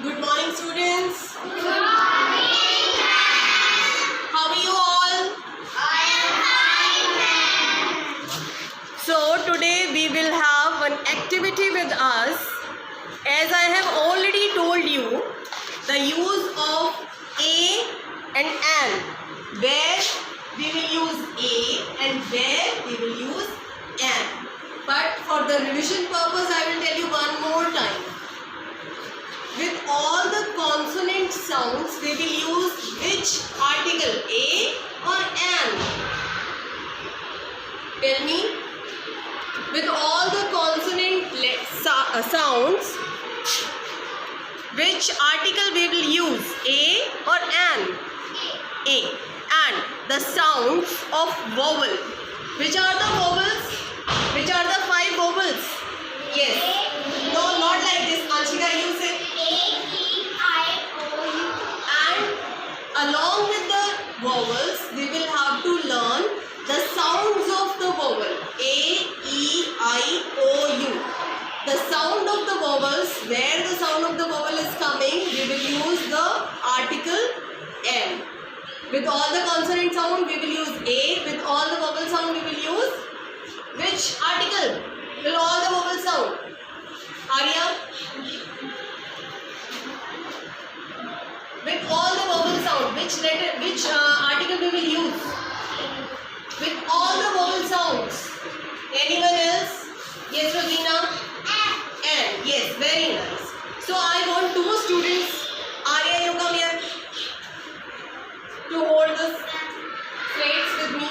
Good morning, students. Good morning. How are you all? I am fine. So today we will have an activity with us. As I have already told you, the use of a and an. Where we will use a and where we will use an. But for the revision purpose, I will tell you one more time. With all the consonant sounds, we will use which article, a or an? Tell me. With all the consonant sounds, which article we will use, a or an? A. And the sounds of vowel. Which are the vowels? Which are the 5 vowels? Yes. No, not like this. Anshika, you say. A-E-I-O-U. And along with the vowels, we will have to learn the sounds of the vowel. A-E-I-O-U. The sound of the vowels, where the sound of the vowel is coming, we will use the article N. With all the consonant sound, we will use A. With all the vowel sound, we will use which article? Will all the vowel sound? Arya? With all the vowel sound, which letter, which article we will use? With all the vowel sounds. Anyone else? Yes, Rosina? N. Yes, very nice. So I want 2 students. Arya, you come here to hold the slates with me.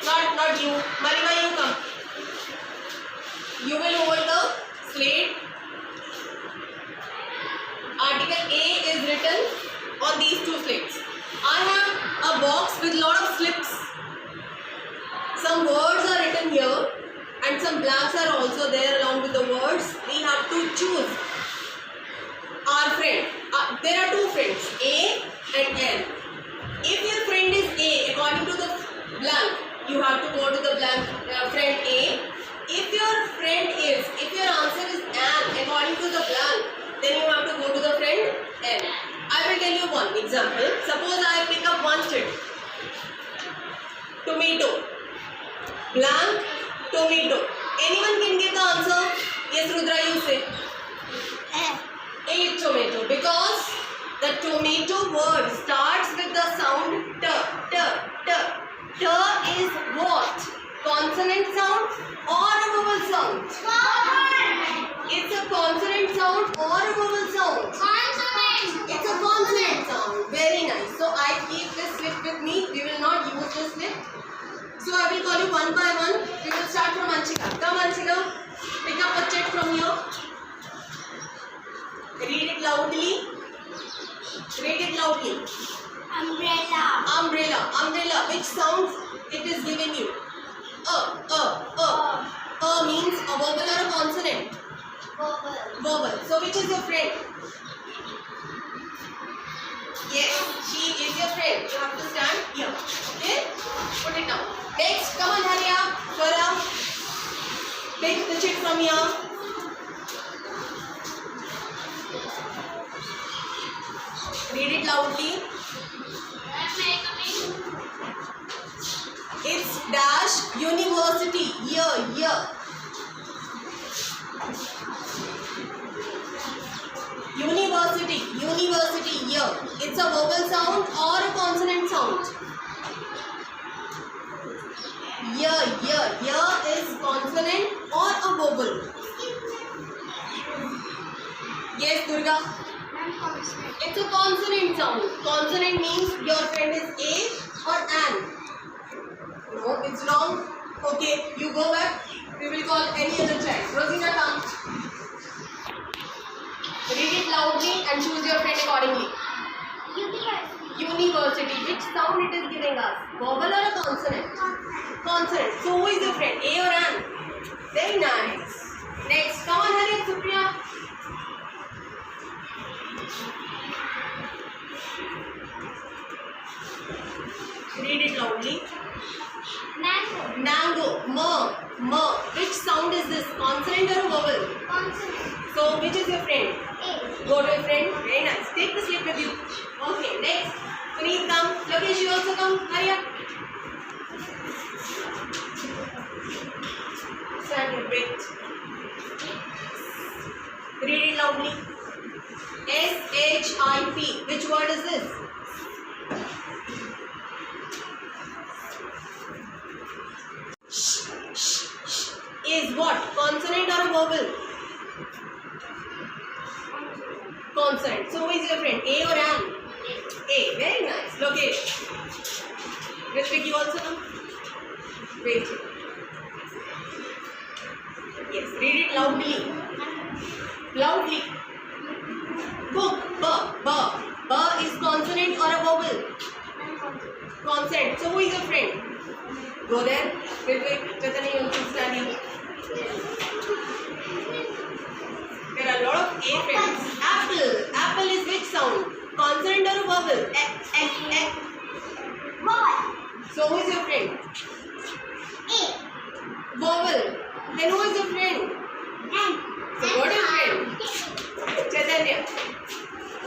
Not you. Marima, you come. You will hold the slate. Article A is written on these 2 slates. I have a box with lot of slips. Some words are written here and some blanks are also there along with the words. We have to choose our friend. There are 2 friends, A and N. If your friend is A, according to the blank, you have to go to the blank friend A. If your answer is N, according to the blank, then you have to go to the friend N. I will tell you one example. Suppose I pick up one strip. Tomato. Blank, tomato. Anyone can give the answer? Yes, Rudra, you say. A tomato. Because the tomato word starts with the sound T. T. T. T is what? Consonant sound or a vowel sound? It's a consonant sound or a vowel sound? Consonant. It's a consonant sound. Very nice. So I keep this slip with me. We will not use this slip. So I will call you one by one. We will start from Anshika. Come Anshika. Pick up a check from here. Read it loudly. Read it loudly. Umbrella. Umbrella. Umbrella. Which sound it is giving you? Means a vowel or a consonant? Vowel. Vowel. So which is your friend? Yes, she is your friend. You have to stand here. Okay? Put it down. Next, come on, hurry up. Swara. Take the check from here. Read it loudly. It's dash university. Year. University, year. It's a vowel sound or a consonant sound? Year is consonant or a vowel? Yes, Durga. It's a consonant sound. Consonant means your friend is A or an. No, it's wrong. Okay, you go back. We will call any other child. Rosina, come. Read it loudly and choose your friend accordingly. University. Which sound it is giving us? Vowel or a consonant? Consonant. So who is your friend? A or an? Very nice. Next. Come on, hurry up, Supriya. Read it loudly. Mango. Which sound is this? Consonant or a vowel? Consonant. So which is your friend? A. Go to your friend. Very nice. Take the slip with you. Okay, next. Puneet, come. Lokesh, you also come. Hurry up. Stand here. Wait. Read it loudly. S-H-I-P. Which word is this? Is what? Consonant or a vowel? Consonant. So who is your friend? A or an? A. Very nice. Lokesh. Ritvik, you also come. Wait. Yes. Read it loudly. Loudly. Book. B. B. B is consonant or a vowel? Consonant. So who is your friend? Go there. Ritvik, Chaitanya, you also stand here. There are a lot of A friends. Apple. Apple is which sound? Consonant or a vowel? Vowel. So who is your friend? A. Vowel. Then who is your friend? N. So what is friend? Chaitanya.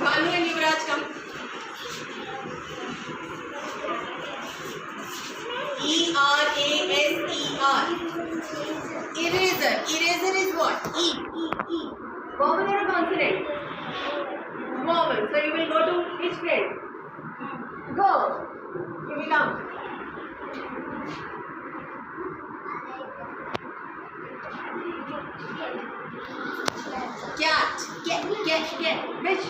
Manu and Yuvraj come. E-R-A-S-E-R. Eraser. Eraser is what? E. Vowel or a consonant? Vowel. So you will go to which friend? Go. You will come. Cat. Cat. Which?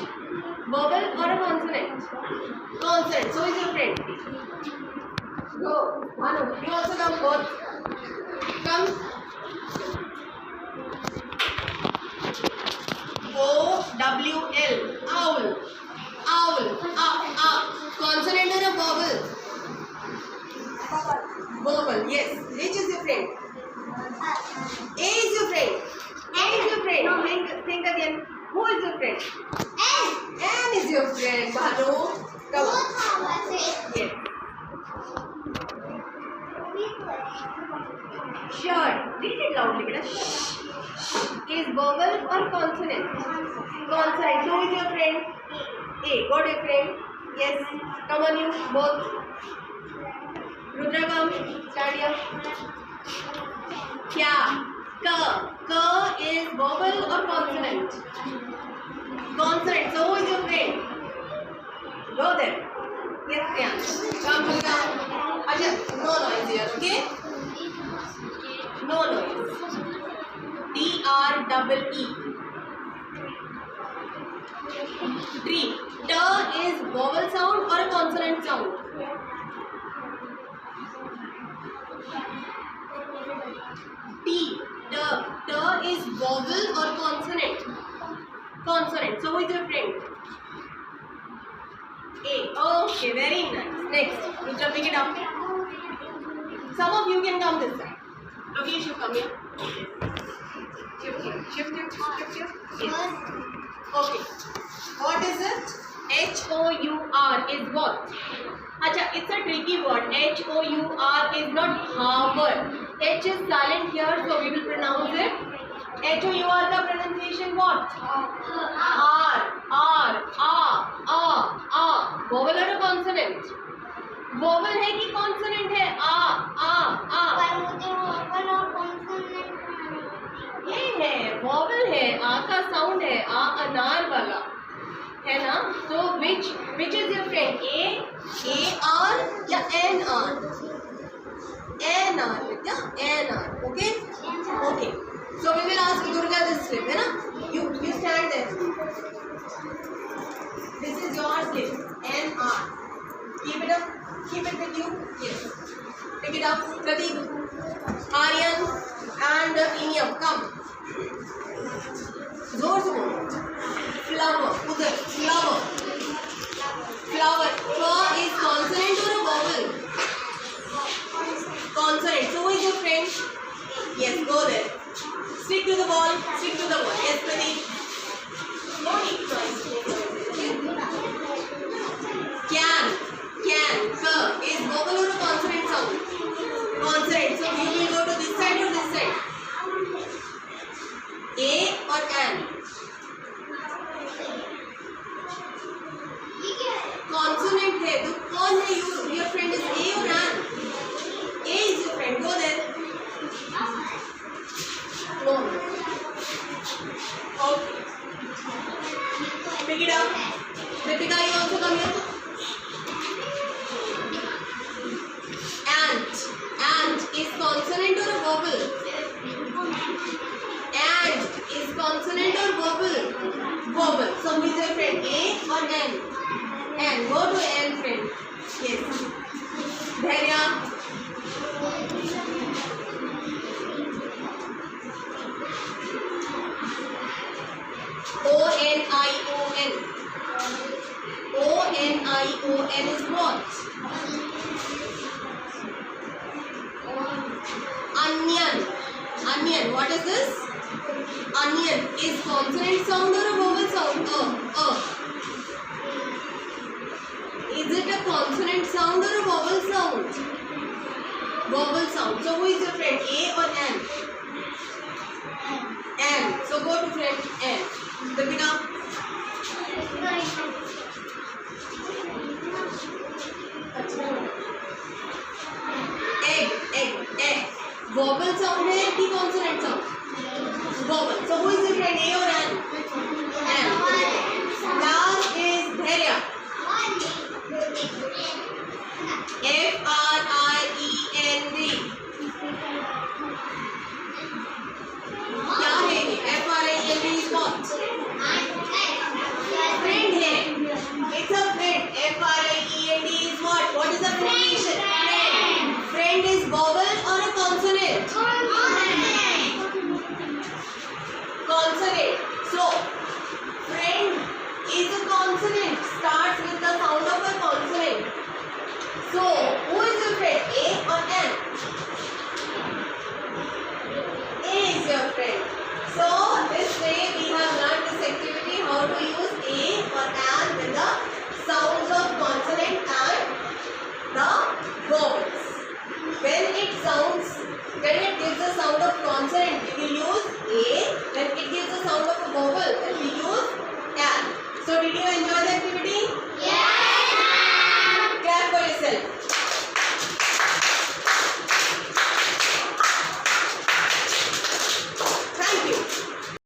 Vowel or a consonant? Consonant. So is your friend. Go. Manu, you also come both. Come. O-W-L. Owl. Owl. Consonant or a vowel? Vowel. Yes. Which is your friend? A is your friend. A is your friend. Think again. Who is your friend? N. N is your friend. Bhanu. Come on. Yes. Shirt. Read it loudly, beta. Is vowel or consonant? Consonant. So who is your friend? A. Got your friend? Yes. Come on, you both. Rudra, come. Stand here. Kya? K is vowel or consonant? Consonant. So who is your friend? Go there. Yes, Kya. Come, Rudra. Acha, no noise here, okay? No noise. D-R-E-E. Tree. T is vowel sound or a consonant sound? T. T is vowel or consonant? Consonant. So who is your friend? A. Okay, very nice. Next. Rudra, pick it up. Some of you can come this side. Lokesh, you come here. Shift here. Shift here. Yes. Okay. What is it? H-O-U-R is what? Acha, it's a tricky word. H-O-U-R is not harbor. H is silent here, so we will pronounce it. H-O-U-R, the pronunciation what? R. Vowel or a consonant? Vowel है कि consonant है? ये है vowel है, आ का sound है, आ अनार वाला है ना? So which is your friend? A-R या N-R? N-R बेटा, N-R. Okay? Okay. So we will ask Durga this slip, है ना? You stand there. This is your slip. N-R. Keep it up. Keep it with you. Yes. Pick it up. Pradeep, Aryan, and Inyam. Come. जोर से बोलो. Flower. उधर. Flower. Flower. F is consonant or a vowel? Consonant. So who is your friend? Yes. Go there. Stick to the ball. Stick to the ball. Yes, Pradeep. No need to Can. K is vowel or a consonant sound? Consonant. So you will go to this side or this side? A or N? Pick it up. Ritika, you also come here. Ant. Ant is consonant or a vowel? Ant is consonant or vowel? Vowel. So who is your friend? A or N? N. Go to N, friend. Yes. Dhairya. O-N-I-O-N. O-N-I-O-N is what? Onion. Onion. What is this? Onion is consonant sound or a vowel sound? Is it a consonant sound or a vowel sound? Vowel sound. So who is your friend? A or N? N. So go to friend N. Deepika. Egg. Egg. Egg. Vowel sound है कि consonant sound? Vowel. So who is your friend? A or N? N. Last is Dhairya. F-R-I-E-N-D. क्या है ये? F-R-I-E-N-D is what? Friend है. It's a friend. F-R-I-E-N-D is what? What is the pronunciation? Friend. Friend is vowel or a consonant? Consonant. So, friend is a consonant. Starts with the sound of a consonant. So, who is your friend? A or N? A is your friend. So, this way we have learned this activity how to use A or N with the sounds of consonant and the vowels. When it gives the sound of consonant, we will use A. When it gives the sound of a vowel, then we use N. So, did you enjoy that?